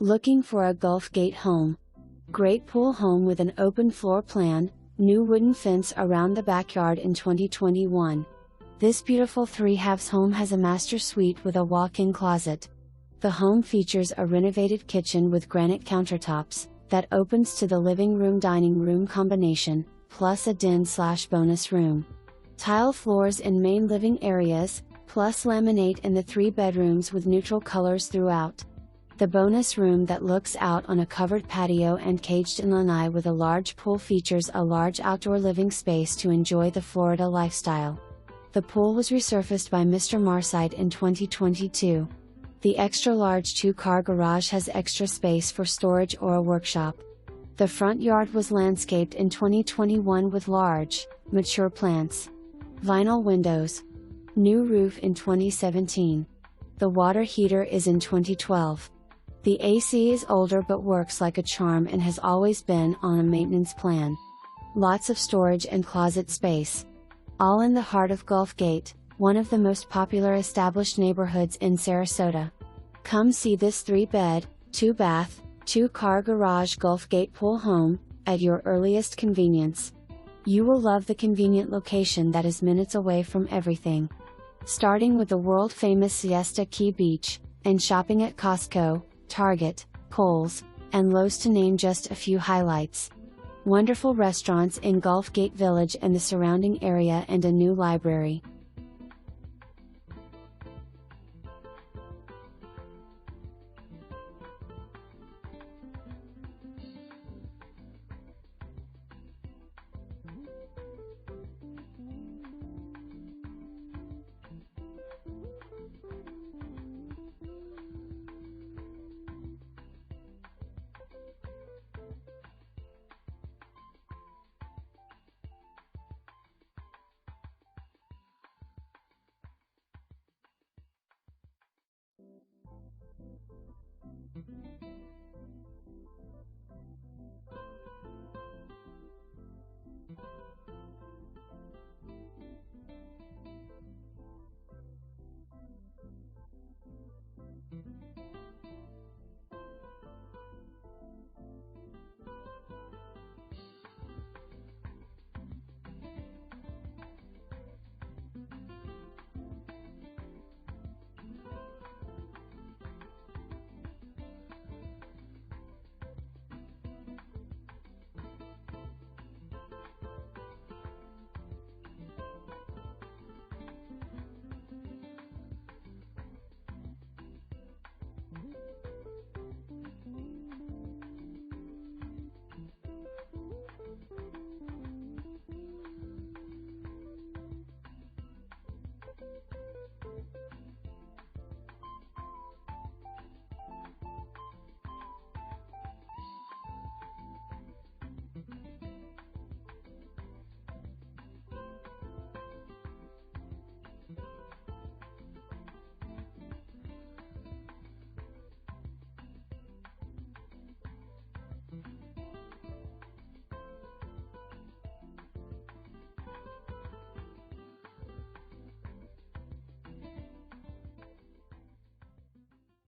Looking for a Gulf Gate home? Great pool home with an open floor plan, new wooden fence around the backyard in 2021. This beautiful 3/2 home has a master suite with a walk-in closet. The home features a renovated kitchen with granite countertops, that opens to the living room dining room combination, plus a den/bonus room. Tile floors in main living areas, plus laminate in the 3 bedrooms with neutral colors throughout. The bonus room that looks out on a covered patio and caged in lanai with a large pool features a large outdoor living space to enjoy the Florida lifestyle. The pool was resurfaced by Mr. Marcite in 2022. The extra-large 2-car garage has extra space for storage or a workshop. The front yard was landscaped in 2021 with large, mature plants. Vinyl windows. New roof in 2017. The water heater is in 2012. The AC is older but works like a charm and has always been on a maintenance plan. Lots of storage and closet space. All in the heart of Gulf Gate, one of the most popular established neighborhoods in Sarasota. Come see this 3-bed, 2-bath, 2-car garage Gulf Gate pool home, at your earliest convenience. You will love the convenient location that is minutes away from everything. Starting with the world-famous Siesta Key Beach, and shopping at Costco, Target, Kohl's, and Lowe's to name just a few highlights. Wonderful restaurants in Gulf Gate Village and the surrounding area and a new library.